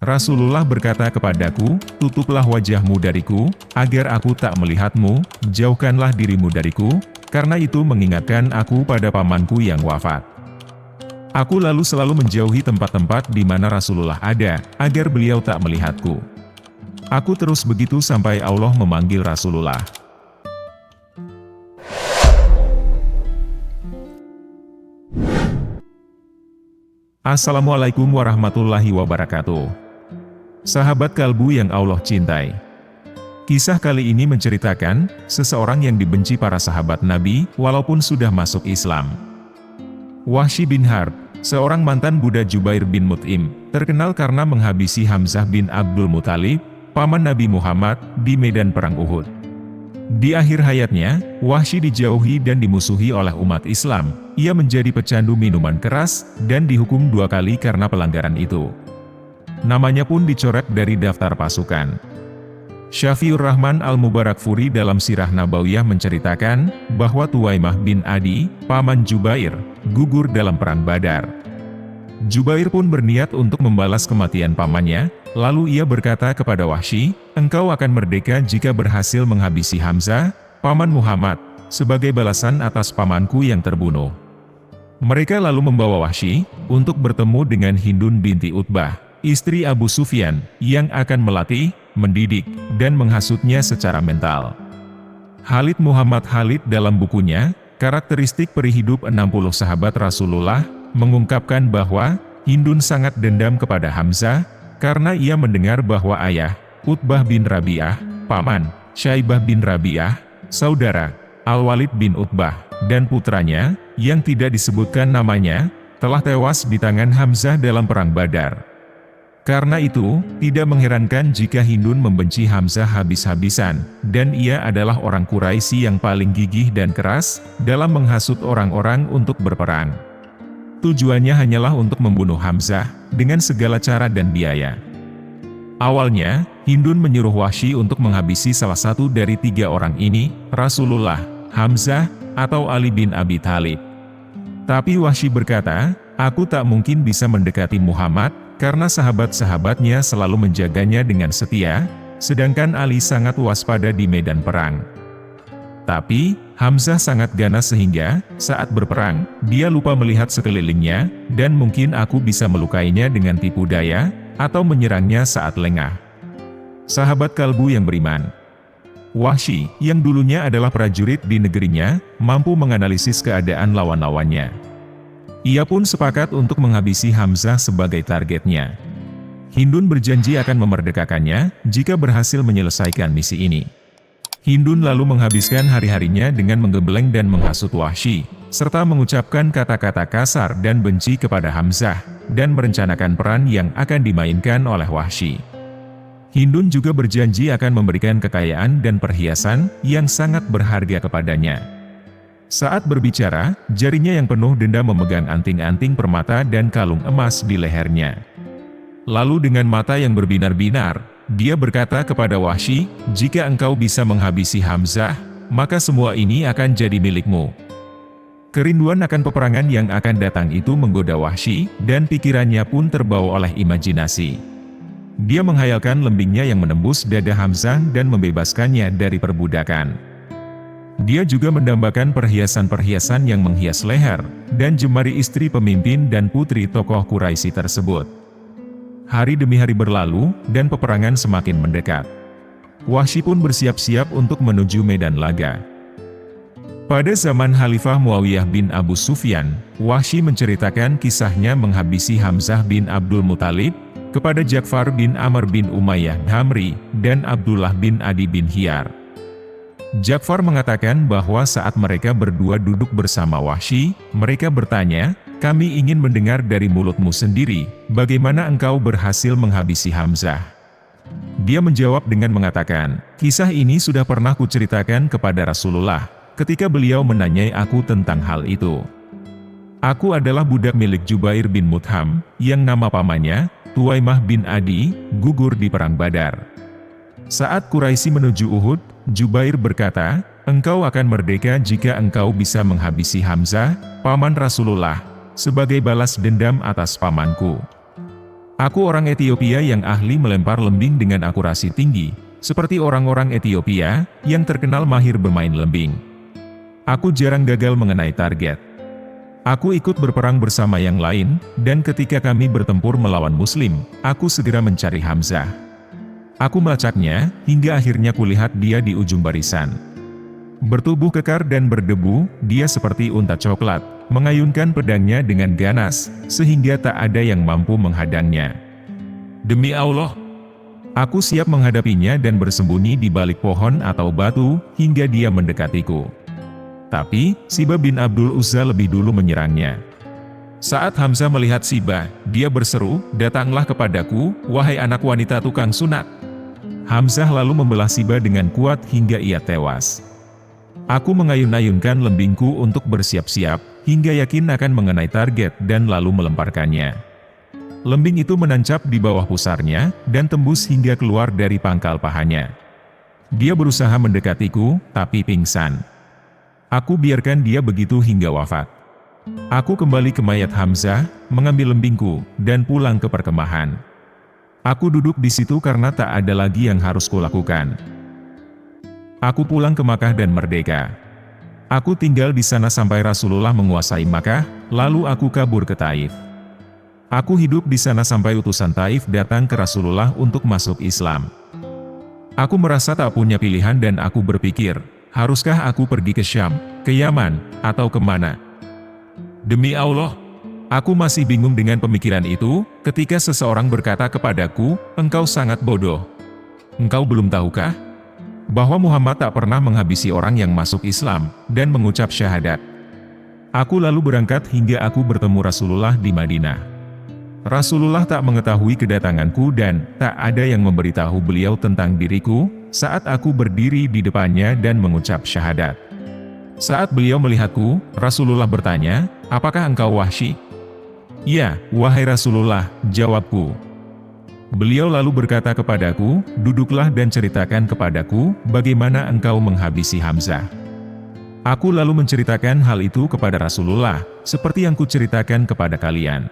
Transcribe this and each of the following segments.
Rasulullah berkata kepadaku, tutuplah wajahmu dariku, agar aku tak melihatmu, jauhkanlah dirimu dariku, karena itu mengingatkan aku pada pamanku yang wafat. Aku lalu selalu menjauhi tempat-tempat di mana Rasulullah ada, agar beliau tak melihatku. Aku terus begitu sampai Allah memanggil Rasulullah. Assalamualaikum warahmatullahi wabarakatuh. Sahabat kalbu yang Allah cintai. Kisah kali ini menceritakan seseorang yang dibenci para sahabat Nabi walaupun sudah masuk Islam. Wahsy bin Harb, seorang mantan budak Jubair bin Mut'im, terkenal karena menghabisi Hamzah bin Abdul Muthalib, paman Nabi Muhammad, di medan perang Uhud. Di akhir hayatnya, Wahsy dijauhi dan dimusuhi oleh umat Islam. Ia menjadi pecandu minuman keras dan dihukum 2 kali karena pelanggaran itu. Namanya pun dicoret dari daftar pasukan. Syafiur Rahman Al-Mubarakfuri dalam Sirah Nabawiyah menceritakan bahwa Tuwaimah bin Adi, paman Jubair, gugur dalam perang Badar. Jubair pun berniat untuk membalas kematian pamannya, lalu ia berkata kepada Wahsy, "Engkau akan merdeka jika berhasil menghabisi Hamzah, paman Muhammad, sebagai balasan atas pamanku yang terbunuh." Mereka lalu membawa Wahsy untuk bertemu dengan Hindun binti Utbah, istri Abu Sufyan, yang akan melatih, mendidik, dan menghasutnya secara mental. Khalid Muhammad Khalid dalam bukunya, Karakteristik Peri Hidup 60 Sahabat Rasulullah, mengungkapkan bahwa Hindun sangat dendam kepada Hamzah, karena ia mendengar bahwa ayah, Utbah bin Rabi'ah, paman, Syaibah bin Rabi'ah, saudara, Al-Walid bin Utbah, dan putranya, yang tidak disebutkan namanya, telah tewas di tangan Hamzah dalam perang Badar. Karena itu, tidak mengherankan jika Hindun membenci Hamzah habis-habisan, dan ia adalah orang Quraisy yang paling gigih dan keras dalam menghasut orang-orang untuk berperang. Tujuannya hanyalah untuk membunuh Hamzah dengan segala cara dan biaya. Awalnya, Hindun menyuruh Wahsy untuk menghabisi salah satu dari 3 orang ini, Rasulullah, Hamzah, atau Ali bin Abi Thalib. Tapi Wahsy berkata, "Aku tak mungkin bisa mendekati Muhammad, karena sahabat-sahabatnya selalu menjaganya dengan setia, sedangkan Ali sangat waspada di medan perang. Tapi, Hamzah sangat ganas sehingga, saat berperang, dia lupa melihat sekelilingnya, dan mungkin aku bisa melukainya dengan tipu daya, atau menyerangnya saat lengah." Sahabat kalbu yang beriman, Wahsy, yang dulunya adalah prajurit di negerinya, mampu menganalisis keadaan lawan-lawannya. Ia pun sepakat untuk menghabisi Hamzah sebagai targetnya. Hindun berjanji akan memerdekakannya, jika berhasil menyelesaikan misi ini. Hindun lalu menghabiskan hari-harinya dengan menggembleng dan menghasut Wahsy, serta mengucapkan kata-kata kasar dan benci kepada Hamzah, dan merencanakan peran yang akan dimainkan oleh Wahsy. Hindun juga berjanji akan memberikan kekayaan dan perhiasan yang sangat berharga kepadanya. Saat berbicara, jarinya yang penuh dendam memegang anting-anting permata dan kalung emas di lehernya. Lalu dengan mata yang berbinar-binar, dia berkata kepada Wahsy, "Jika engkau bisa menghabisi Hamzah, maka semua ini akan jadi milikmu." Kerinduan akan peperangan yang akan datang itu menggoda Wahsy, dan pikirannya pun terbawa oleh imajinasi. Dia menghayalkan lembingnya yang menembus dada Hamzah dan membebaskannya dari perbudakan. Dia juga mendambakan perhiasan-perhiasan yang menghias leher, dan jemari istri pemimpin dan putri tokoh Quraisy tersebut. Hari demi hari berlalu, dan peperangan semakin mendekat. Wahsy pun bersiap-siap untuk menuju medan laga. Pada zaman Khalifah Muawiyah bin Abu Sufyan, Wahsy menceritakan kisahnya menghabisi Hamzah bin Abdul Muthalib, kepada Ja'far bin Amr bin Umayyah Dhamri, dan Abdullah bin Adi bin Hiyar. Ja'far mengatakan bahwa saat mereka berdua duduk bersama Wahsy, mereka bertanya, "Kami ingin mendengar dari mulutmu sendiri, bagaimana engkau berhasil menghabisi Hamzah?" Dia menjawab dengan mengatakan, "Kisah ini sudah pernah kuceritakan kepada Rasulullah, ketika beliau menanyai aku tentang hal itu. Aku adalah budak milik Jubair bin Mut'im, yang nama pamannya, Tuwaimah bin Adi, gugur di perang Badar. Saat Quraisy menuju Uhud, Jubair berkata, engkau akan merdeka jika engkau bisa menghabisi Hamzah, paman Rasulullah, sebagai balas dendam atas pamanku. Aku orang Ethiopia yang ahli melempar lembing dengan akurasi tinggi, seperti orang-orang Ethiopia yang terkenal mahir bermain lembing. Aku jarang gagal mengenai target. Aku ikut berperang bersama yang lain, dan ketika kami bertempur melawan Muslim, aku segera mencari Hamzah. Aku melacaknya, hingga akhirnya kulihat dia di ujung barisan. Bertubuh kekar dan berdebu, dia seperti unta coklat, mengayunkan pedangnya dengan ganas, sehingga tak ada yang mampu menghadangnya. Demi Allah, aku siap menghadapinya dan bersembunyi di balik pohon atau batu, hingga dia mendekatiku. Tapi, Sibah bin Abdul Uzza lebih dulu menyerangnya. Saat Hamzah melihat Sibah, dia berseru, "Datanglah kepadaku, wahai anak wanita tukang sunat." Hamzah lalu membelah Sibah dengan kuat hingga ia tewas. Aku mengayun-ayunkan lembingku untuk bersiap-siap, hingga yakin akan mengenai target dan lalu melemparkannya. Lembing itu menancap di bawah pusarnya, dan tembus hingga keluar dari pangkal pahanya. Dia berusaha mendekatiku, tapi pingsan. Aku biarkan dia begitu hingga wafat. Aku kembali ke mayat Hamzah, mengambil lembingku, dan pulang ke perkemahan. Aku duduk di situ karena tak ada lagi yang harus kulakukan. Aku pulang ke Makkah dan merdeka. Aku tinggal di sana sampai Rasulullah menguasai Makkah, lalu aku kabur ke Taif. Aku hidup di sana sampai utusan Taif datang ke Rasulullah untuk masuk Islam. Aku merasa tak punya pilihan dan aku berpikir, haruskah aku pergi ke Syam, ke Yaman, atau kemana? Demi Allah, aku masih bingung dengan pemikiran itu, ketika seseorang berkata kepadaku, "Engkau sangat bodoh. Engkau belum tahukah bahwa Muhammad tak pernah menghabisi orang yang masuk Islam, dan mengucap syahadat?" Aku lalu berangkat hingga aku bertemu Rasulullah di Madinah. Rasulullah tak mengetahui kedatanganku dan tak ada yang memberitahu beliau tentang diriku, saat aku berdiri di depannya dan mengucap syahadat. Saat beliau melihatku, Rasulullah bertanya, "Apakah engkau Wahsy?" "Ya, wahai Rasulullah," jawabku. Beliau lalu berkata kepadaku, "Duduklah dan ceritakan kepadaku, bagaimana engkau menghabisi Hamzah." Aku lalu menceritakan hal itu kepada Rasulullah, seperti yang kuceritakan kepada kalian.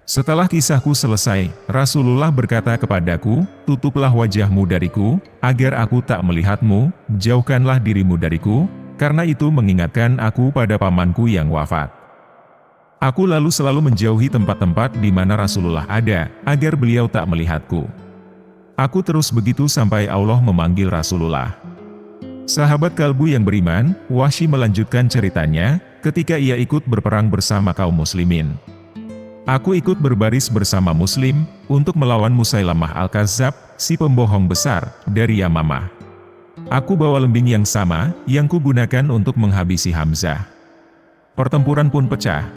Setelah kisahku selesai, Rasulullah berkata kepadaku, "Tutuplah wajahmu dariku, agar aku tak melihatmu, jauhkanlah dirimu dariku, karena itu mengingatkan aku pada pamanku yang wafat." Aku lalu selalu menjauhi tempat-tempat di mana Rasulullah ada, agar beliau tak melihatku. Aku terus begitu sampai Allah memanggil Rasulullah. Sahabat kalbu yang beriman, Wahsy melanjutkan ceritanya, ketika ia ikut berperang bersama kaum muslimin. Aku ikut berbaris bersama Muslim, untuk melawan Musailamah Al-Kazzab, si pembohong besar, dari Yamamah. Aku bawa lembing yang sama, yang kugunakan untuk menghabisi Hamzah. Pertempuran pun pecah.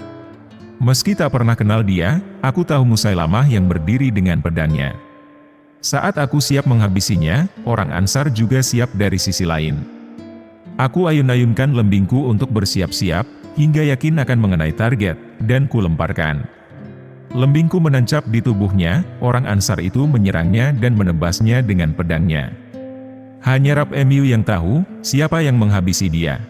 Meski tak pernah kenal dia, aku tahu Musailamah yang berdiri dengan pedangnya. Saat aku siap menghabisinya, orang Ansar juga siap dari sisi lain. Aku ayun-ayunkan lembingku untuk bersiap-siap, hingga yakin akan mengenai target, dan kulemparkan. Lembingku menancap di tubuhnya, orang Ansar itu menyerangnya dan menebasnya dengan pedangnya. Hanya Rab Emiu yang tahu, siapa yang menghabisi dia.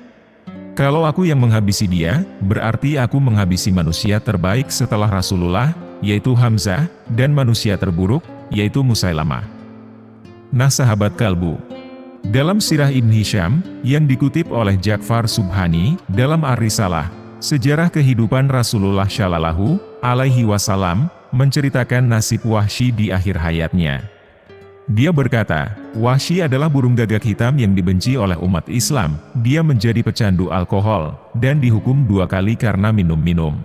Kalau aku yang menghabisi dia, berarti aku menghabisi manusia terbaik setelah Rasulullah, yaitu Hamzah, dan manusia terburuk, yaitu Musailamah. Nah sahabat kalbu, dalam Sirah Ibn Hisham, yang dikutip oleh Ja'far Subhani, dalam Ar-Risalah, sejarah kehidupan Rasulullah Shallallahu Alaihi Wasallam, menceritakan nasib Wahsy di akhir hayatnya. Dia berkata, "Wahsy adalah burung gagak hitam yang dibenci oleh umat Islam, dia menjadi pecandu alkohol, dan dihukum 2 kali karena minum-minum.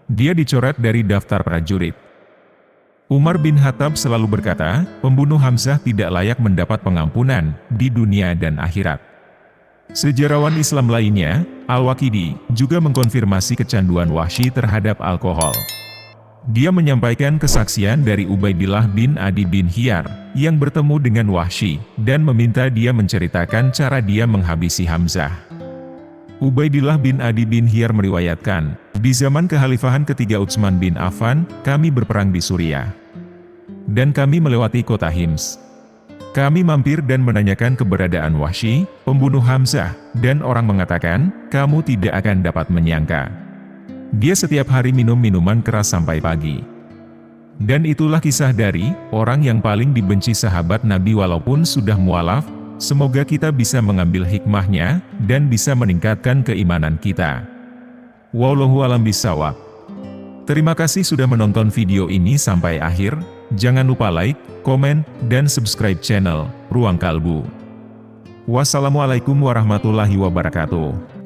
Dia dicoret dari daftar prajurit." Umar bin Khattab selalu berkata, pembunuh Hamzah tidak layak mendapat pengampunan, di dunia dan akhirat. Sejarawan Islam lainnya, Al-Waqidi, juga mengkonfirmasi kecanduan Wahsy terhadap alkohol. Dia menyampaikan kesaksian dari Ubaidillah bin Adi bin Hiyar, yang bertemu dengan Wahsy, dan meminta dia menceritakan cara dia menghabisi Hamzah. Ubaidillah bin Adi bin Hiyar meriwayatkan, di zaman kekhalifahan ketiga Utsman bin Affan, kami berperang di Suriah. Dan kami melewati kota Hims. Kami mampir dan menanyakan keberadaan Wahsy, pembunuh Hamzah, dan orang mengatakan, kamu tidak akan dapat menyangka. Dia setiap hari minum minuman keras sampai pagi. Dan itulah kisah dari orang yang paling dibenci sahabat Nabi walaupun sudah mualaf. Semoga kita bisa mengambil hikmahnya dan bisa meningkatkan keimanan kita. Wallahu a'lam bishawab. Terima kasih sudah menonton video ini sampai akhir. Jangan lupa like, komen, dan subscribe channel Ruang Kalbu. Wassalamualaikum warahmatullahi wabarakatuh.